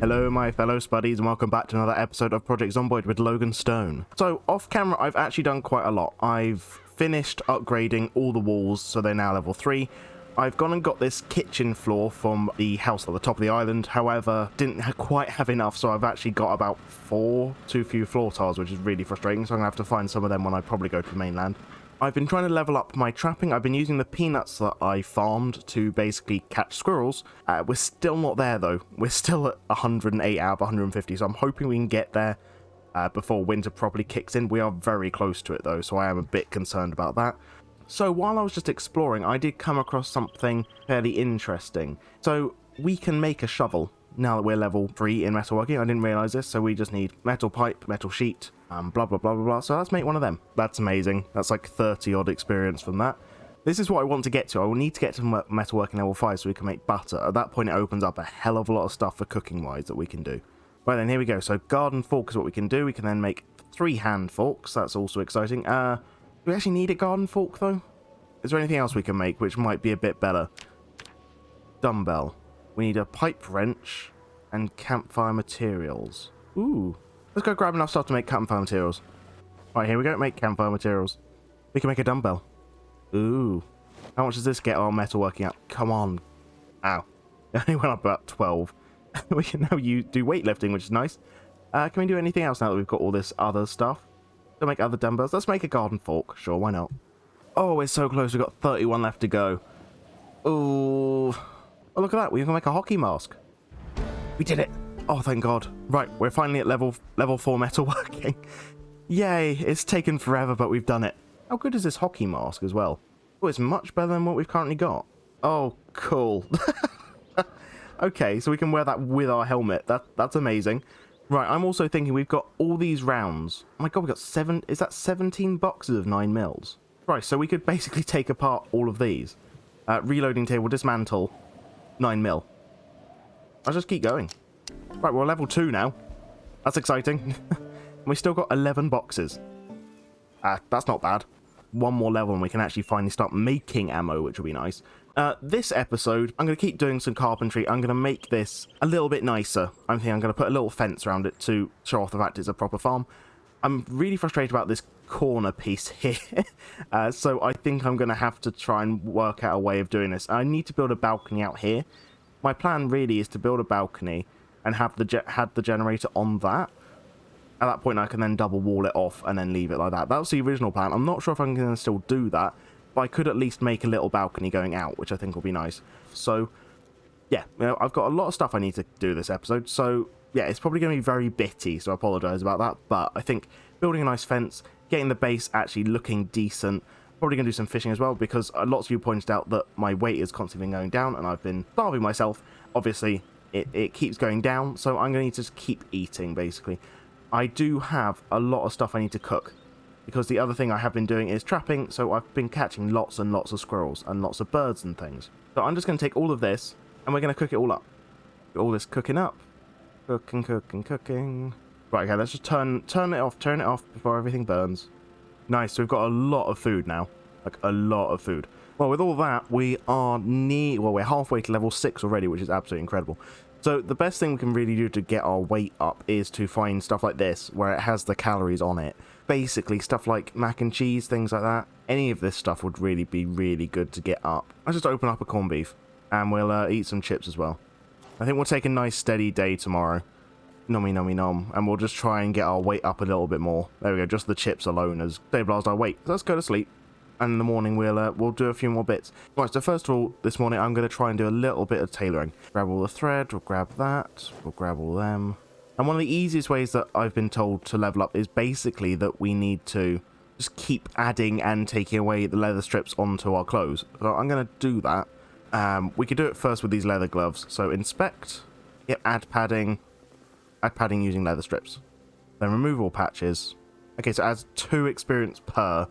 Hello my fellow spuddies and welcome back to another episode of Project Zomboid with Logan Stone. So off camera I've actually done quite a lot. I've finished upgrading all the walls so they're now level 3. I've gone and got this kitchen floor from the house at the top of the island, however didn't quite have enough, so I've actually got about 4 too few floor tiles, which is really frustrating, so I'm going to have to find some of them when I probably go to the mainland. I've been trying to level up my trapping. I've been using the peanuts that I farmed to basically catch squirrels. We're still not there though. We're still at 108 out of 150, so I'm hoping we can get there before winter properly kicks in. We are very close to it though, so I am a bit concerned about that. So while I was just exploring, I did come across something fairly interesting. So we can make a shovel now that we're level 3 in metalworking. I didn't realise this, so we just need metal pipe, metal sheet, blah blah blah blah blah. So let's make one of them. That's amazing. That's like 30 odd experience from that. This is what I want to get to. I will need to get to metalworking level 5 so we can make butter. At that point it opens up a hell of a lot of stuff for cooking wise that we can do. Right then, here we go. So garden fork is what we can do. We can then make 3 hand forks. That's also exciting. Do we actually need a garden fork though? Is there anything else we can make which might be a bit better? Dumbbell. We need a pipe wrench and campfire materials. Ooh. Let's go grab enough stuff to make campfire materials. Right, here we go. Make campfire materials. We can make a dumbbell. Ooh. How much does this get our metalworking up? Come on. Ow. It only went up about 12. We can now do weightlifting, which is nice. Can we do anything else now that we've got all this other stuff? To make other dumbbells? Let's make a garden fork. Sure, why not? Oh, we're so close. We've got 31 left to go. Ooh. Oh, look at that. We can make a hockey mask. We did it. Oh, thank God. Right, we're finally at level 4 metalworking. Yay. It's taken forever, but we've done it. How good is this hockey mask as well? Oh, it's much better than what we've currently got. Oh, cool. Okay, so we can wear that with our helmet. That's amazing. Right, I'm also thinking we've got all these rounds. Oh my God, we've got 17 boxes of 9 mils. Right, so we could basically take apart all of these. Reloading table, dismantle, 9 mil. I'll just keep going. Right, we're level 2 now. That's exciting. We still got 11 boxes. That's not bad. One more level and we can actually finally start making ammo, which will be nice. This episode, I'm going to keep doing some carpentry. I'm going to make this a little bit nicer. I'm going to put a little fence around it to show off the fact it's a proper farm. I'm really frustrated about this corner piece here. So I think I'm going to have to try and work out a way of doing this. I need to build a balcony out here. My plan really is to build a balcony and have the generator on that. At that point I can then double wall it off and then leave it like that. That was the original plan. I'm not sure if I'm going to still do that, but I could at least make a little balcony going out, which I think will be nice. So yeah, I've got a lot of stuff I need to do this episode, so yeah, it's probably going to be very bitty, so I apologise about that, but I think building a nice fence, getting the base actually looking decent, probably going to do some fishing as well, because lots of you pointed out that my weight is constantly going down, and I've been starving myself. Obviously, it keeps going down, so I'm going to need to just keep eating, basically. I do have a lot of stuff I need to cook, because the other thing I have been doing is trapping, so I've been catching lots and lots of squirrels, and lots of birds and things. So I'm just going to take all of this, and we're going to cook it all up. Get all this cooking up. Cooking, cooking, cooking. Right, okay, let's just turn it off before everything burns. Nice, so we've got a lot of food now. Like, a lot of food. Well, with all that, we're halfway to level 6 already, which is absolutely incredible. So the best thing we can really do to get our weight up is to find stuff like this, where it has the calories on it. Basically, stuff like mac and cheese, things like that. Any of this stuff would really be really good to get up. I'll just open up a corned beef, and we'll eat some chips as well. I think we'll take a nice steady day tomorrow. Nommy nommy nom. And we'll just try and get our weight up a little bit more. There we go, just the chips alone has stabilised our weight. So let's go to sleep. And in the morning we'll do a few more bits. Right, so first of all, this morning I'm going to try and do a little bit of tailoring. Grab all the thread, we'll grab that, we'll grab all them. And one of the easiest ways that I've been told to level up is basically that we need to just keep adding and taking away the leather strips onto our clothes. So I'm going to do that. We could do it first with these leather gloves. So inspect, yep, add padding using leather strips. Then remove all patches. Okay, so adds 2 experience per.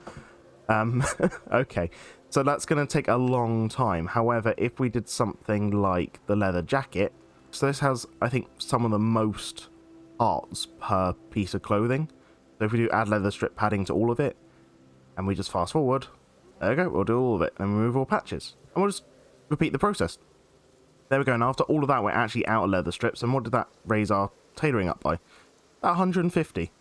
Okay, so that's going to take a long time. However, if we did something like the leather jacket, so this has, I think, some of the most parts per piece of clothing. So if we do add leather strip padding to all of it, and we just fast forward, there we go, we'll do all of it, and remove all patches. And we'll just repeat the process. There we go. And after all of that, we're actually out of leather strips. And what did that raise our tailoring up by? About 150.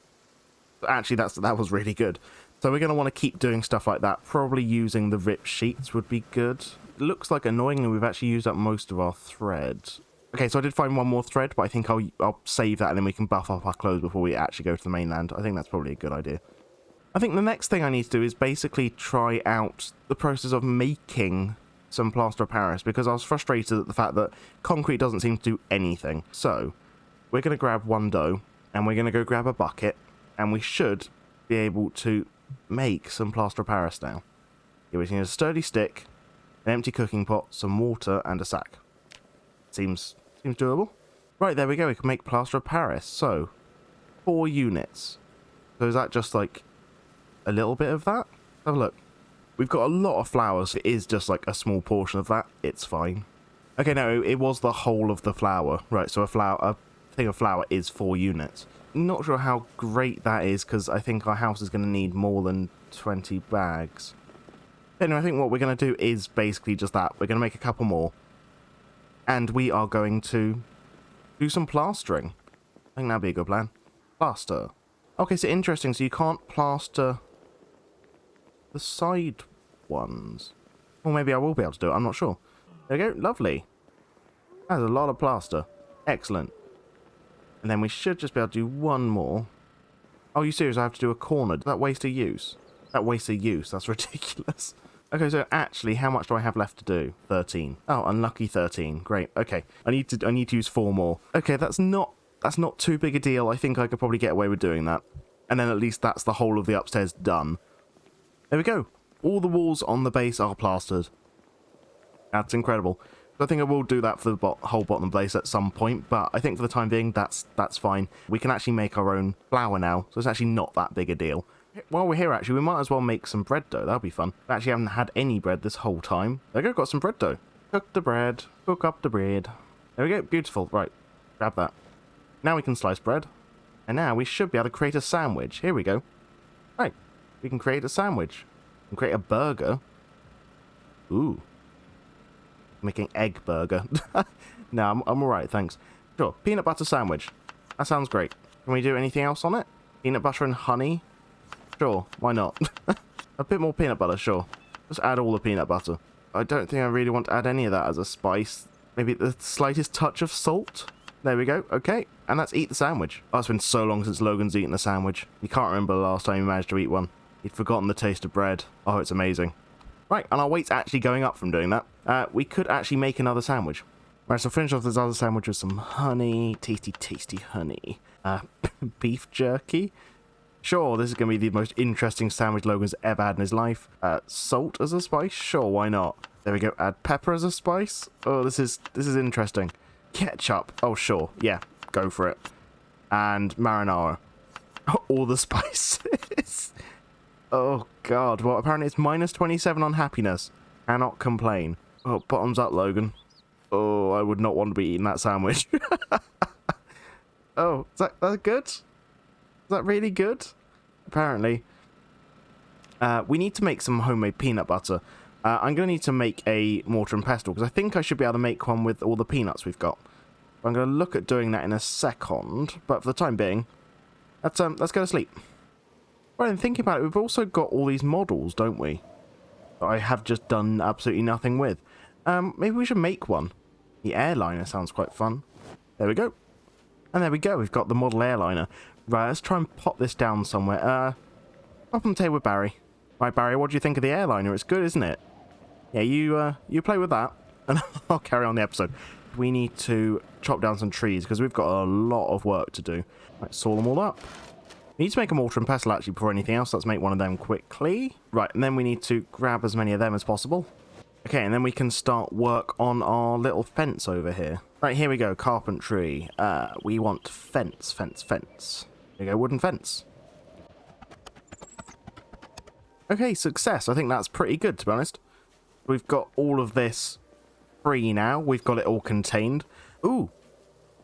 Actually, that was really good. So we're going to want to keep doing stuff like that. Probably using the ripped sheets would be good. It looks like annoyingly we've actually used up most of our thread. Okay, so I did find one more thread, but I think I'll save that and then we can buff up our clothes before we actually go to the mainland. I think that's probably a good idea. I think the next thing I need to do is basically try out the process of making some plaster of Paris, because I was frustrated at the fact that concrete doesn't seem to do anything. So we're going to grab one dough and we're going to go grab a bucket and we should be able to make some plaster of Paris now. Here we need a sturdy stick, an empty cooking pot, some water and a sack. Seems doable. Right, there we go. We can make plaster of Paris. So 4 units. So is that just like a little bit of that? Have a look. We've got a lot of flowers. It is just like a small portion of that. It's fine. Okay, no, it was the whole of the flour. Right, so a thing of flour is 4 units. Not sure how great that is, because I think our house is going to need more than 20 bags. Anyway, I think what we're going to do is basically just that. We're going to make a couple more. And we are going to do some plastering. I think that'd be a good plan. Plaster. Okay, so interesting. So you can't plaster the side ones. Or maybe I will be able to do it. I'm not sure. There we go. Lovely. That's a lot of plaster. Excellent. And then we should just be able to do one more. Oh, are you serious? I have to do a corner. That waste of use. That waste of use. That's ridiculous. Okay, so actually, how much do I have left to do? 13. Oh, unlucky 13. Great. Okay. I need to use 4 more. Okay, that's not too big a deal. I think I could probably get away with doing that. And then at least that's the whole of the upstairs done. There we go. All the walls on the base are plastered. That's incredible. So I think I will do that for the whole bottom base at some point, but I think for the time being, that's fine. We can actually make our own flour now, so it's actually not that big a deal. While we're here, actually, we might as well make some bread dough. That'll be fun. We actually haven't had any bread this whole time. There we go, got some bread dough. Cook the bread. Cook up the bread. There we go, beautiful. Right, grab that. Now we can slice bread. And now we should be able to create a sandwich. Here we go. Right, we can create a sandwich. We can create a burger. Ooh. Making egg burger. No, I'm alright, thanks. Sure, peanut butter sandwich. That sounds great. Can we do anything else on it? Peanut butter and honey? Sure, why not? A bit more peanut butter, sure. Just add all the peanut butter. I don't think I really want to add any of that as a spice. Maybe the slightest touch of salt? There we go, okay. And let's eat the sandwich. Oh, it's been so long since Logan's eaten a sandwich. He can't remember the last time he managed to eat one. He'd forgotten the taste of bread. Oh, it's amazing. Right, and our weight's actually going up from doing that. We could actually make another sandwich. Right, so finish off this other sandwich with some honey. Tasty, tasty honey. Beef jerky. Sure, this is going to be the most interesting sandwich Logan's ever had in his life. Salt as a spice? Sure, why not? There we go. Add pepper as a spice. Oh, this is interesting. Ketchup. Oh, sure. Yeah, go for it. And marinara. All the spices. Oh, God. Well, apparently it's minus 27 on happiness. Cannot complain. Oh, bottoms up, Logan. Oh, I would not want to be eating that sandwich. Oh, is that good? Is that really good? Apparently. We need to make some homemade peanut butter. I'm going to need to make a mortar and pestle, because I think I should be able to make one with all the peanuts we've got. I'm going to look at doing that in a second, but for the time being, let's go to sleep. Right, and thinking about it, we've also got all these models, don't we? That I have just done absolutely nothing with. Maybe we should make one. The airliner sounds quite fun. There we go. And there we go, we've got the model airliner. Right, let's try and pop this down somewhere. Pop on the table with Barry. Right, Barry, what do you think of the airliner? It's good, isn't it? Yeah, you play with that, and I'll carry on the episode. We need to chop down some trees, because we've got a lot of work to do. Right, saw them all up. We need to make a mortar and pestle, actually, before anything else. Let's make one of them quickly. Right, and then we need to grab as many of them as possible. Okay, and then we can start work on our little fence over here. Right, here we go, carpentry. We want fence. There we go, wooden fence. Okay, success. I think that's pretty good, to be honest. We've got all of this free now. We've got it all contained. Ooh,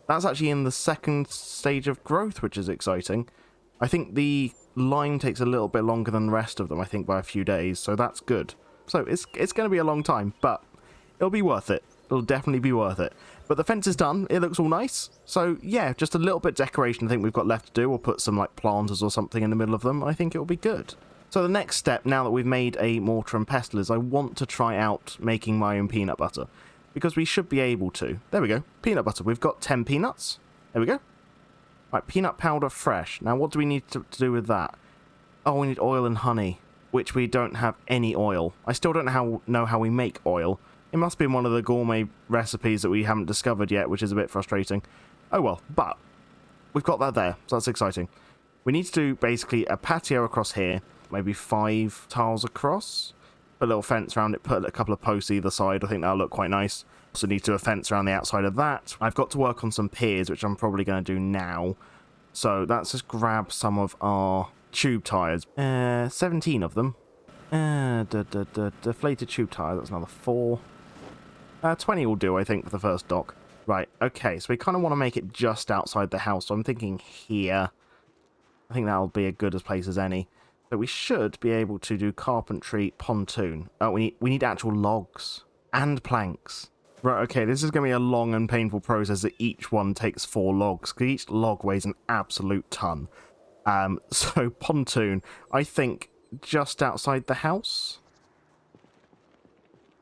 that's actually in the second stage of growth, which is exciting. I think the lime takes a little bit longer than the rest of them, I think, by a few days, so that's good. So it's going to be a long time, but it'll be worth it. It'll definitely be worth it. But the fence is done. It looks all nice. So, yeah, just a little bit of decoration I think we've got left to do. We'll put some, like, planters or something in the middle of them. I think it'll be good. So the next step, now that we've made a mortar and pestle, is I want to try out making my own peanut butter. Because we should be able to. There we go. Peanut butter. We've got 10 peanuts. There we go. Right, peanut powder fresh. Now, what do we need to do with that? Oh, we need oil and honey, which we don't have any oil. I still don't know how we make oil. It must be one of the gourmet recipes that we haven't discovered yet, which is a bit frustrating. Oh well, but we've got that there, so that's exciting. We need to do basically a patio across here, maybe 5 tiles across. Put a little fence around it, put a couple of posts either side. I think that'll look quite nice. Also need to do a fence around the outside of that. I've got to work on some piers, which I'm probably going to do now. So let's just grab some of our tube tires. 17 of them. Deflated tube tires, that's another 4. 20 will do, I think, for the first dock. Right, okay, so we kind of want to make it just outside the house. So I'm thinking here. I think that'll be as good a place as any. So we should be able to do carpentry pontoon. Oh, we need actual logs and planks. Right, okay, this is going to be a long and painful process that each one takes 4 logs, because each log weighs an absolute ton. So pontoon, I think just outside the house.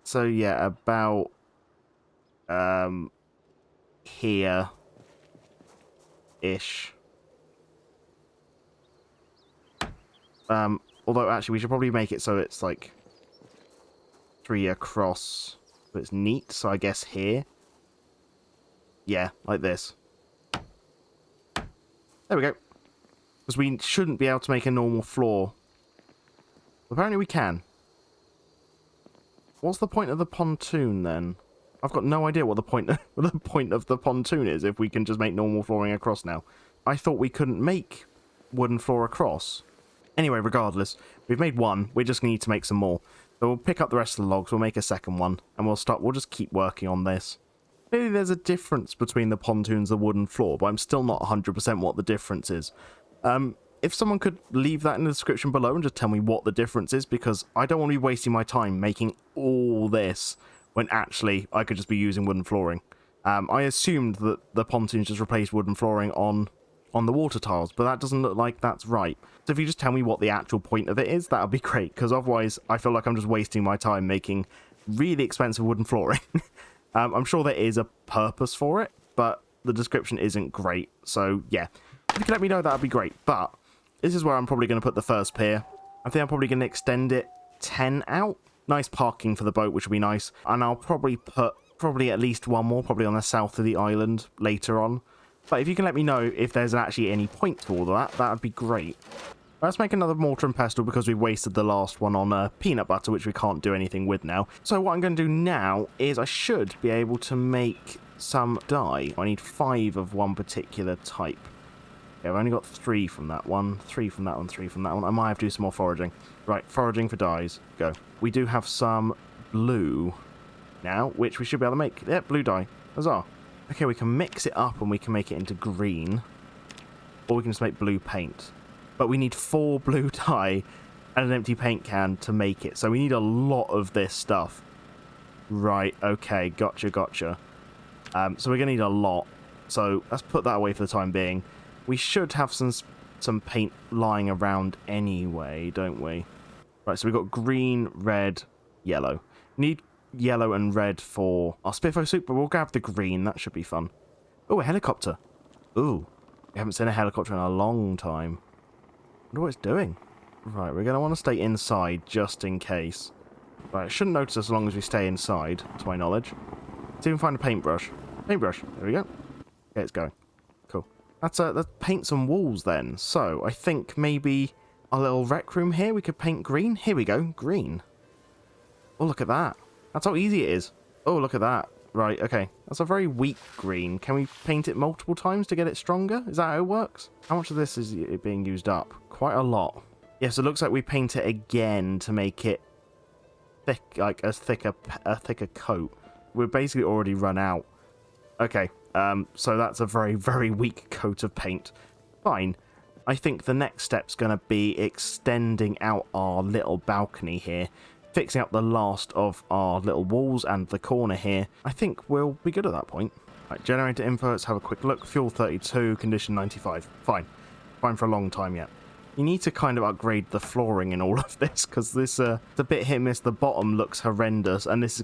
So yeah, about here-ish. Although actually we should probably make it so it's like 3 across, but it's neat, so I guess here. Yeah, like this. There we go. Because we shouldn't be able to make a normal floor. Apparently we can. What's the point of the pontoon then? I've got no idea what the point of the pontoon is if we can just make normal flooring across now. I thought we couldn't make wooden floor across. Anyway, regardless, we've made one. We just need to make some more. So we'll pick up the rest of the logs, we'll make a second one, and we'll just keep working on this. Maybe there's a difference between the pontoons and the wooden floor, but I'm still not 100% what the difference is. If someone could leave that in the description below and just tell me what the difference is, because I don't want to be wasting my time making all this when actually I could just be using wooden flooring. I assumed that the pontoons just replaced wooden flooring on the water tiles, but that doesn't look like that's right. So if you just tell me what the actual point of it is, that would be great, because otherwise I feel like I'm just wasting my time making really expensive wooden flooring. I'm sure there is a purpose for it, but the description isn't great. So yeah, if you could let me know, that would be great. But this is where I'm probably going to put the first pier. I think I'm probably going to extend it 10 out. Nice parking for the boat, which will be nice. And I'll probably put at least one more, probably on the south of the island later on. But if you can let me know if there's actually any point to all of that, that would be great. Let's make another mortar and pestle because we wasted the last one on peanut butter, which we can't do anything with now. So what I'm going to do now is I should be able to make some dye. I need 5 of one particular type. Okay, I've only got 3 from that one, 3 from that one, 3 from that one. I might have to do some more foraging. Right, foraging for dyes. Go. We do have some blue now, which we should be able to make. Yep, blue dye. Huzzah. Okay, we can mix it up and we can make it into green. Or we can just make blue paint. But we need 4 blue dye and an empty paint can to make it. So we need a lot of this stuff. Right, okay, gotcha. So we're going to need a lot. So let's put that away for the time being. We should have some paint lying around anyway, don't we? Right, so we've got green, red, yellow. Need yellow and red for our Spiffo soup, but we'll grab the green. That should be fun. Oh, a helicopter. Ooh, we haven't seen a helicopter in a long time. I wonder what it's doing. Right, we're going to want to stay inside just in case. Right, it shouldn't notice us as long as we stay inside, to my knowledge. Let's even find a paintbrush. Paintbrush. There we go. Okay, it's going. Cool. Let's paint some walls then. So, I think maybe our little rec room here, we could paint green. Here we go. Green. Oh, look at that. That's how easy it is. Oh, look at that. Right, okay. That's a very weak green. Can we paint it multiple times to get it stronger? Is that how it works? How much of this is being used up? Quite a lot. Yes, yeah, so it looks like we paint it again to make it thick, like a thicker coat. We're basically already run out. Okay, so that's a very, very weak coat of paint. Fine. I think the next step's going to be extending out our little balcony here. fixing up the last of our little walls and the corner here, I think we'll be good at that point. Right, generator info, let's have a quick look. Fuel 32, condition 95. Fine. Fine for a long time yet. You need to kind of upgrade the flooring in all of this, because this the bit hit and miss. The bottom looks horrendous, and this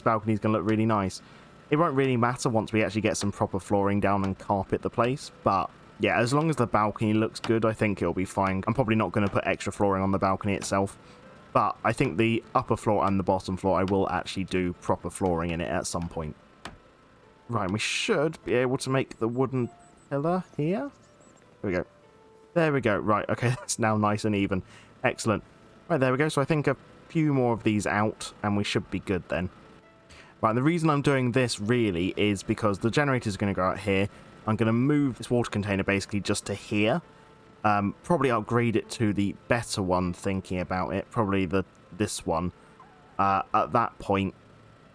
balcony is gonna look really nice. It won't really matter once we actually get some proper flooring down and carpet the place, but yeah, as long as the balcony looks good, I think it'll be fine. I'm probably not going to put extra flooring on the balcony itself, but I think the upper floor and the bottom floor, I will actually do proper flooring in it at some point. Right, we should be able to make the wooden pillar here. There we go. There we go. Right, okay, that's now nice and even. Excellent. Right, there we go. So I think a few more of these out, and we should be good then. Right, and the reason I'm doing this really is because the generator is going to go out here. I'm going to move this water container basically just to here. Probably upgrade it to the better one, thinking about it. Probably this one. At that point,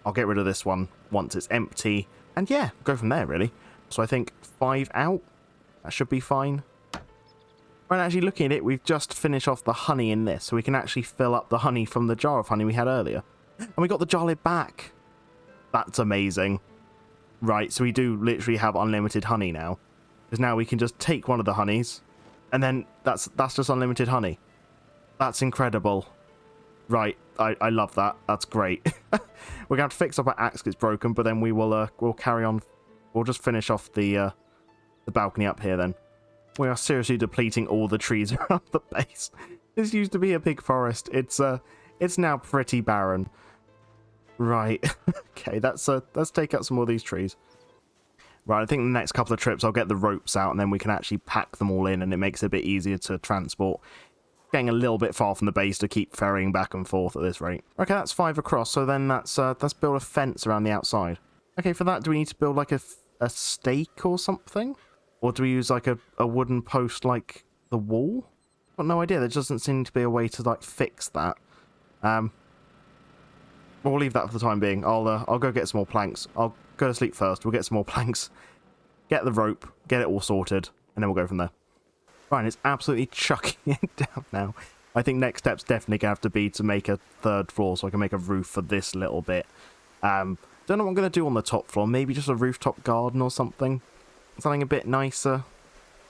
I'll get rid of this one once it's empty. And yeah, go from there, really. So I think 5 out. That should be fine. Right, actually looking at it, we've just finished off the honey in this. So we can actually fill up the honey from the jar of honey we had earlier. And we got the jar lid back. That's amazing. Right, so we do literally have unlimited honey now. Because now we can just take one of the honeys. And then that's just unlimited honey. That's incredible. Right, I love that. That's great. We're going to have to fix up our axe because it's broken, but then we'll carry on. We'll just finish off the balcony up here then. We are seriously depleting all the trees around the base. This used to be a big forest. It's now pretty barren. Right. Okay, let's take out some more of these trees. Right, I think the next couple of trips I'll get the ropes out and then we can actually pack them all in and it makes it a bit easier to transport. Getting a little bit far from the base to keep ferrying back and forth at this rate. Okay, that's 5 across, so then let's build a fence around the outside. Okay, for that, do we need to build like a stake or something? Or do we use like a wooden post like the wall? I've got no idea, there doesn't seem to be a way to like fix that. We'll leave that for the time being. I'll go get some more planks. I'll go to sleep first. We'll get some more planks. Get the rope. Get it all sorted. And then we'll go from there. Right, it's absolutely chucking it down now. I think next step's definitely going to have to be to make a 3rd floor so I can make a roof for this little bit. Don't know what I'm going to do on the top floor. Maybe just a rooftop garden or something. Something a bit nicer.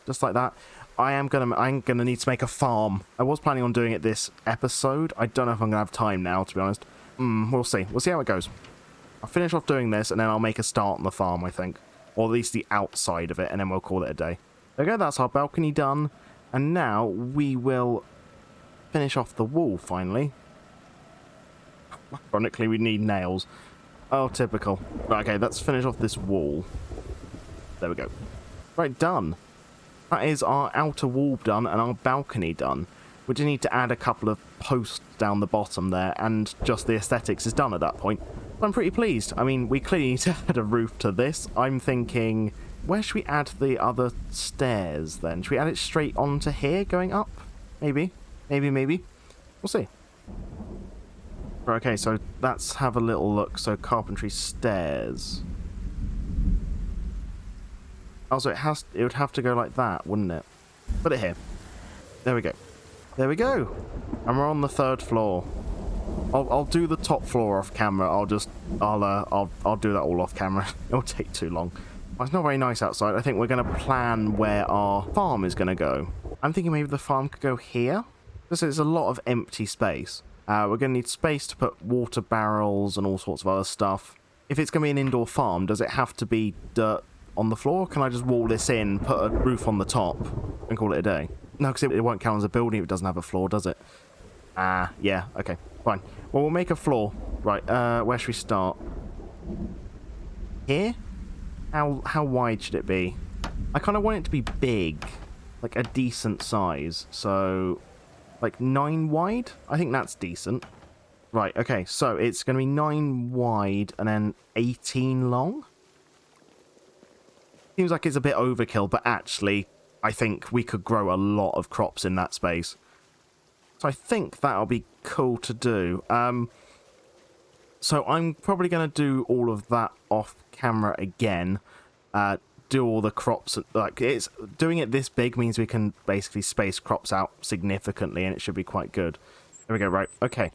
Just like that. I'm gonna need to make a farm. I was planning on doing it this episode. I don't know if I'm going to have time now, to be honest. We'll see. We'll see how it goes. I'll finish off doing this, and then I'll make a start on the farm, I think. Or at least the outside of it, and then we'll call it a day. There we go, that's our balcony done. And now we will finish off the wall, finally. Ironically, we need nails. Oh, typical. Right, okay, let's finish off this wall. There we go. Right, done. That is our outer wall done and our balcony done. We just need to add a couple of posts down the bottom there, and just the aesthetics is done at that point. I'm pretty pleased. I mean, we clearly need to add a roof to this. I'm thinking, where should we add the other stairs then? Should we add it straight onto here going up? Maybe. Maybe. We'll see. Okay, so let's have a little look. So carpentry stairs. Also, it would have to go like that, wouldn't it? Put it here. There we go. There we go. And we're on the 3rd floor. I'll do the top floor off camera. I'll do that all off camera. It'll take too long. Well, it's not very nice outside. I think we're going to plan where our farm is going to go. I'm thinking maybe the farm could go here. This is a lot of empty space. We're going to need space to put water barrels and all sorts of other stuff. If it's going to be an indoor farm, does it have to be dirt on the floor? Can I just wall this in, put a roof on the top, and call it a day? No, because it won't count as a building if it doesn't have a floor, does it? Yeah, okay, fine. Well, we'll make a floor. Right, where should we start? Here? How wide should it be? I kind of want it to be big, like a decent size. So, like 9 wide? I think that's decent. Right, okay, so it's going to be 9 wide and then 18 long? Seems like it's a bit overkill, but actually, I think we could grow a lot of crops in that space. So I think that'll be cool to do. So I'm probably going to do all of that off camera again. Do all the crops. Doing it this big means we can basically space crops out significantly, and it should be quite good. There we go, right, okay.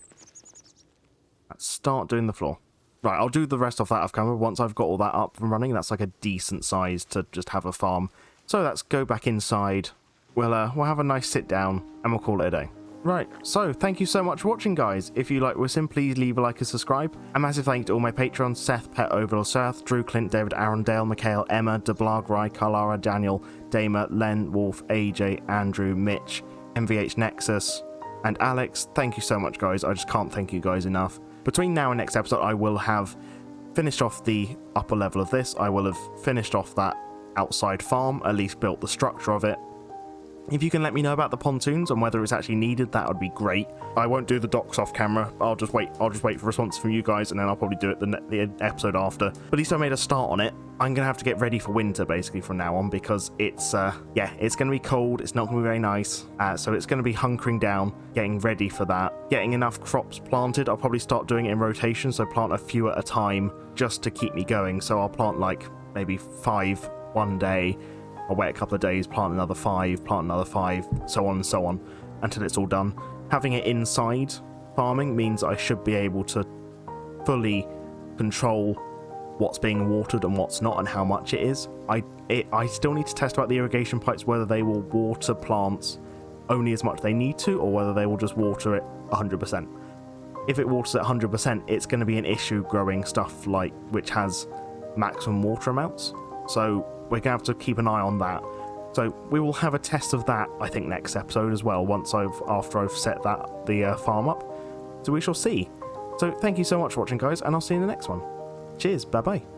Let's start doing the floor. Right, I'll do the rest of that off camera once I've got all that up and running. That's like a decent size to just have a farm. So let's go back inside. We'll have a nice sit down and we'll call it a day. Right, so thank you so much for watching, guys. If you like what we're seeing, please leave a like and subscribe. A massive thank you to all my patrons: Seth, Pet Overall Seth, Drew, Clint, David, Aaron, Dale, Mikhail, Emma, DeBlarg, Rai, Carlara, Daniel, Damer, Len, Wolf, AJ, Andrew, Mitch, MVH Nexus, and Alex. Thank you so much, guys. I just can't thank you guys enough. Between now and next episode, I will have finished off the upper level of this. I will have finished off that outside farm, at least built the structure of it. If you can let me know about the pontoons and whether it's actually needed, that would be great. I won't do the docks off camera. I'll just wait for response from you guys, and then I'll probably do it the episode after. But at least I made a start on it. I'm gonna have to get ready for winter basically from now on, because it's it's gonna be cold. It's not gonna be very nice. So it's gonna be hunkering down, getting ready for that, getting enough crops planted. I'll probably start doing it in rotation, so plant a few at a time just to keep me going. So I'll plant like maybe 5 one day. I'll wait a couple of days, plant another 5, so on and so on, until it's all done. Having it inside farming means I should be able to fully control what's being watered and what's not, and how much it is. I still need to test out the irrigation pipes, whether they will water plants only as much as they need to, or whether they will just water it 100%. If it waters at 100%, it's going to be an issue growing stuff like which has maximum water amounts. So we're going to have to keep an eye on that. So we will have a test of that, I think, next episode as well, after I've set the farm up. So we shall see. So thank you so much for watching, guys, and I'll see you in the next one. Cheers, bye-bye.